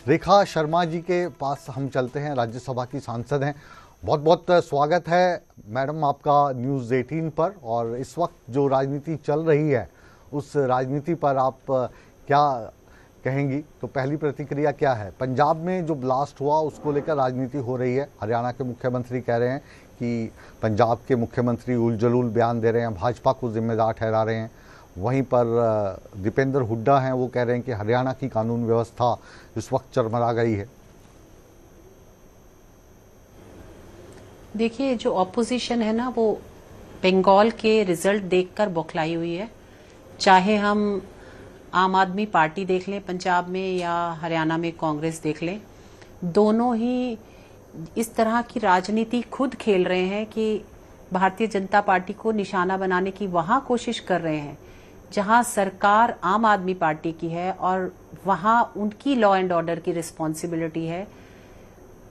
रेखा शर्मा जी के पास हम चलते हैं, राज्यसभा की सांसद हैं। बहुत बहुत स्वागत है मैडम आपका न्यूज़ 18 पर। और इस वक्त जो राजनीति चल रही है उस राजनीति पर आप क्या कहेंगी? तो पहली प्रतिक्रिया क्या है? पंजाब में जो ब्लास्ट हुआ उसको लेकर राजनीति हो रही है। हरियाणा के मुख्यमंत्री कह रहे हैं कि पंजाब के मुख्यमंत्री उल जलूल बयान दे रहे हैं, भाजपा को जिम्मेदार ठहरा रहे हैं। वहीं पर दीपेंद्र हुड्डा हैं, वो कह रहे हैं कि हरियाणा की कानून व्यवस्था इस वक्त चरमरा गई है। देखिए, जो ऑपोजिशन है ना, वो बंगाल के रिजल्ट देखकर बौखलाई हुई है। चाहे हम आम आदमी पार्टी देख लें पंजाब में या हरियाणा में कांग्रेस देख लें, दोनों ही इस तरह की राजनीति खुद खेल रहे हैं कि भारतीय जनता पार्टी को निशाना बनाने की वहां कोशिश कर रहे हैं जहां सरकार आम आदमी पार्टी की है और वहां उनकी लॉ एंड ऑर्डर की रिस्पॉन्सिबिलिटी है।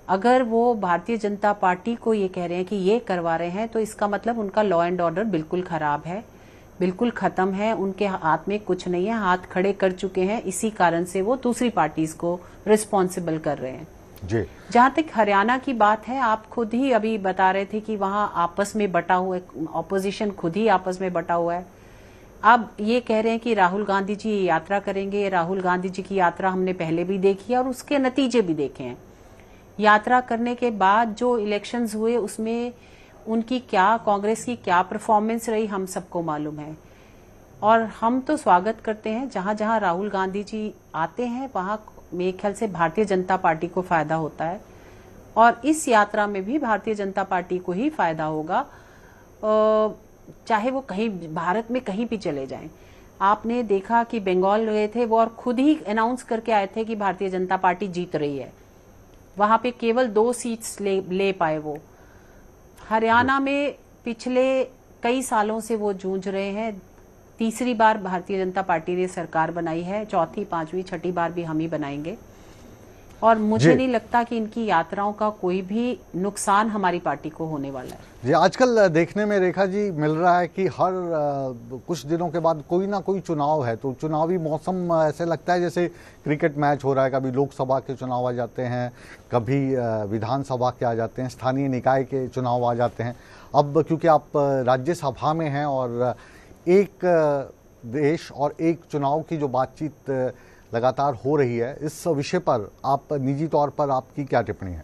अगर वो भारतीय जनता पार्टी को ये कह रहे हैं कि ये करवा रहे हैं, तो इसका मतलब उनका लॉ एंड ऑर्डर बिल्कुल खराब है, बिल्कुल खत्म है, उनके हाथ में कुछ नहीं है, हाथ खड़े कर चुके हैं। इसी कारण से वो दूसरी पार्टीज को रिस्पॉन्सिबल कर रहे हैं जी। जहां तक हरियाणा की बात है, आप खुद ही अभी बता रहे थे कि वहां आपस में बटा हुआ है, ऑपोजिशन खुद ही आपस में बटा हुआ है। अब ये कह रहे हैं कि राहुल गांधी जी यात्रा करेंगे। राहुल गांधी जी की यात्रा हमने पहले भी देखी है और उसके नतीजे भी देखे हैं। यात्रा करने के बाद जो इलेक्शंस हुए उसमें उनकी क्या, कांग्रेस की क्या परफॉर्मेंस रही, हम सबको मालूम है। और हम तो स्वागत करते हैं, जहां जहां राहुल गांधी जी आते हैं वहां मेरे ख्याल से भारतीय जनता पार्टी को फायदा होता है और इस यात्रा में भी भारतीय जनता पार्टी को ही फायदा होगा, चाहे वो कहीं भारत में कहीं भी चले जाएं। आपने देखा कि बंगाल गए थे वो और खुद ही अनाउंस करके आए थे कि भारतीय जनता पार्टी जीत रही है। वहां पे केवल 2 सीट्स ले पाए वो। हरियाणा में पिछले कई सालों से वो जूझ रहे हैं। तीसरी बार भारतीय जनता पार्टी ने सरकार बनाई है, चौथी, पांचवी, छठी बार भी हम ही बनाएंगे। और मुझे नहीं लगता कि इनकी यात्राओं का कोई भी नुकसान हमारी पार्टी को होने वाला है जी। आजकल देखने में रेखा जी मिल रहा है कि हर कुछ दिनों के बाद कोई ना कोई चुनाव है, तो चुनावी मौसम ऐसे लगता है जैसे क्रिकेट मैच हो रहा है। कभी लोकसभा के चुनाव आ जाते हैं, कभी विधानसभा के आ जाते हैं, स्थानीय निकाय के चुनाव आ जाते हैं। अब क्योंकि आप राज्यसभा में हैं और एक देश और एक चुनाव की जो बातचीत लगातार हो रही है, इस विषय पर आप निजी तौर पर आपकी क्या टिप्पणी है?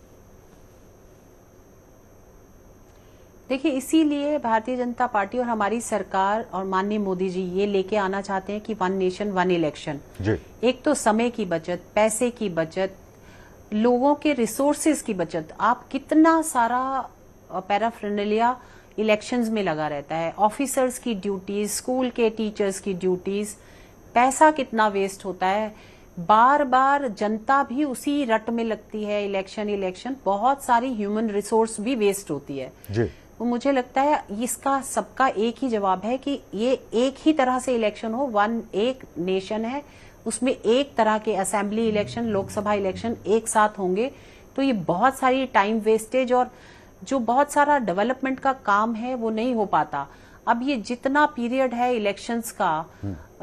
देखिए, इसीलिए भारतीय जनता पार्टी और हमारी सरकार और माननीय मोदी जी ये लेके आना चाहते हैं कि 1 नेशन 1 इलेक्शन। एक तो समय की बचत, पैसे की बचत, लोगों के रिसोर्सेज की बचत। आप कितना सारा पैराफर्नेलिया इलेक्शंस में लगा रहता है, ऑफिसर्स की ड्यूटीज, स्कूल के टीचर्स की ड्यूटीज, पैसा कितना वेस्ट होता है। बार बार जनता भी उसी रट में लगती है, इलेक्शन। बहुत सारी ह्यूमन रिसोर्स भी वेस्ट होती है जी। तो मुझे लगता है इसका सबका एक ही जवाब है कि ये एक ही तरह से इलेक्शन हो। एक नेशन है, उसमें एक तरह के असेंबली इलेक्शन, लोकसभा इलेक्शन एक साथ होंगे, तो ये बहुत सारी टाइम वेस्टेज और जो बहुत सारा डेवलपमेंट का काम है वो नहीं हो पाता। अब ये जितना पीरियड है इलेक्शंस का,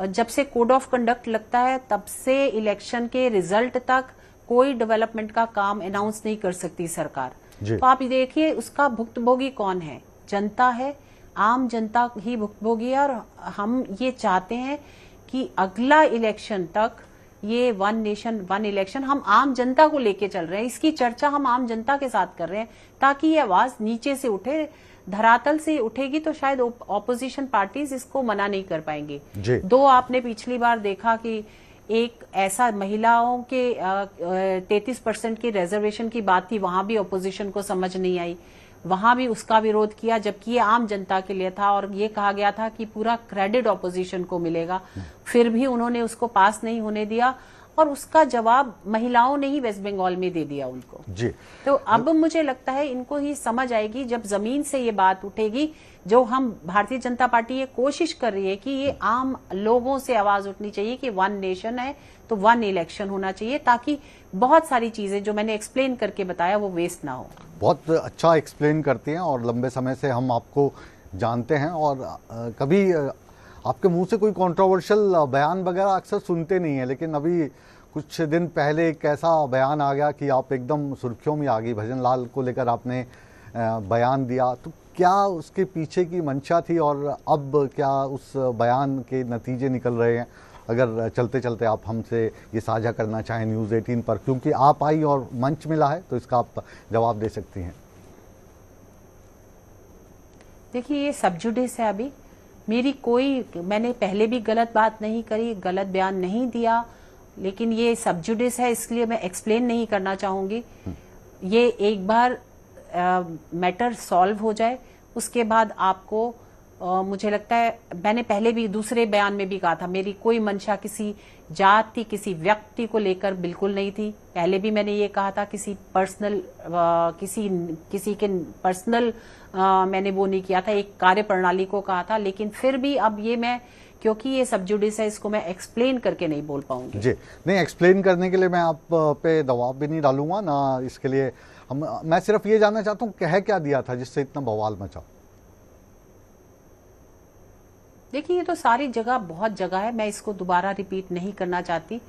जब से कोड ऑफ कंडक्ट लगता है तब से इलेक्शन के रिजल्ट तक कोई डेवलपमेंट का काम अनाउंस नहीं कर सकती सरकार। तो आप देखिए उसका भुक्तभोगी कौन है? जनता है, आम जनता ही भुक्तभोगी है। और हम ये चाहते हैं कि अगला इलेक्शन तक ये 1 नेशन 1 इलेक्शन हम आम जनता को लेके चल रहे हैं। इसकी चर्चा हम आम जनता के साथ कर रहे हैं ताकि ये आवाज नीचे से उठे, धरातल से उठेगी तो शायद ऑपोजिशन पार्टीज इसको मना नहीं कर पाएंगी। 2 आपने पिछली बार देखा कि एक ऐसा महिलाओं के 33% की रिजर्वेशन की बात थी, वहां भी ऑपोजिशन को समझ नहीं आई, वहां भी उसका विरोध किया, जबकि ये आम जनता के लिए था और ये कहा गया था कि पूरा क्रेडिट ऑपोजिशन को मिलेगा। फिर भी उन्होंने उसको पास नहीं होने दिया और उसका जवाब महिलाओं ने ही वेस्ट बंगाल में दे दिया उनको जी। तो अब मुझे लगता है इनको ही समझ आएगी जब जमीन से ये बात उठेगी, जो हम भारतीय जनता पार्टी ये कोशिश कर रही है कि ये आम लोगों से आवाज उठनी चाहिए कि 1 नेशन है तो 1 इलेक्शन होना चाहिए, ताकि बहुत सारी चीजें जो मैंने एक्सप्लेन करके बताया वो वेस्ट ना हो। बहुत अच्छा एक्सप्लेन करती हैं और लंबे समय से हम आपको जानते हैं और कभी आपके मुंह से कोई कंट्रोवर्शियल बयान वगैरह अक्सर सुनते नहीं है, लेकिन अभी कुछ दिन पहले एक ऐसा बयान आ गया कि आप एकदम सुर्खियों में आ गई, भजन लाल को लेकर आपने बयान दिया, तो क्या उसके पीछे की मंशा थी और अब क्या उस बयान के नतीजे निकल रहे हैं? अगर चलते चलते आप हमसे ये साझा करना चाहें न्यूज़ 18 पर, क्योंकि आप आई और मंच मिला है तो इसका आप जवाब दे सकती हैं। देखिए, ये सब जुडिस है। अभी मैंने पहले भी गलत बात नहीं करी, गलत बयान नहीं दिया, लेकिन ये सब जुडिस है, इसलिए मैं एक्सप्लेन नहीं करना चाहूंगी। ये एक बार मैटर सॉल्व हो जाए, उसके बाद आपको मुझे लगता है, मैंने पहले भी दूसरे बयान में भी कहा था, मेरी कोई मंशा किसी जाति, किसी व्यक्ति को लेकर बिल्कुल नहीं थी। पहले भी मैंने ये कहा था, किसी के पर्सनल मैंने वो नहीं किया था, एक कार्य प्रणाली को कहा था। लेकिन फिर भी अब ये मैं, क्योंकि ये सब जुडिस है, इसको मैं एक्सप्लेन करके नहीं बोल पाऊंगी। जी नहीं, एक्सप्लेन करने के लिए मैं आप पे दबाव भी नहीं डालूंगा ना, इसके लिए मैं सिर्फ ये जानना चाहता हूँ कह क्या दिया था जिससे इतना बवाल मचा? देखिए, ये तो सारी जगह, बहुत जगह है, मैं इसको दोबारा रिपीट नहीं करना चाहती।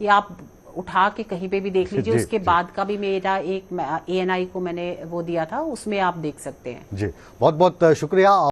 ये आप उठा के कहीं पे भी देख लीजिए। उसके बाद का भी मेरा एक ANI को मैंने वो दिया था, उसमें आप देख सकते हैं। जी, बहुत बहुत शुक्रिया।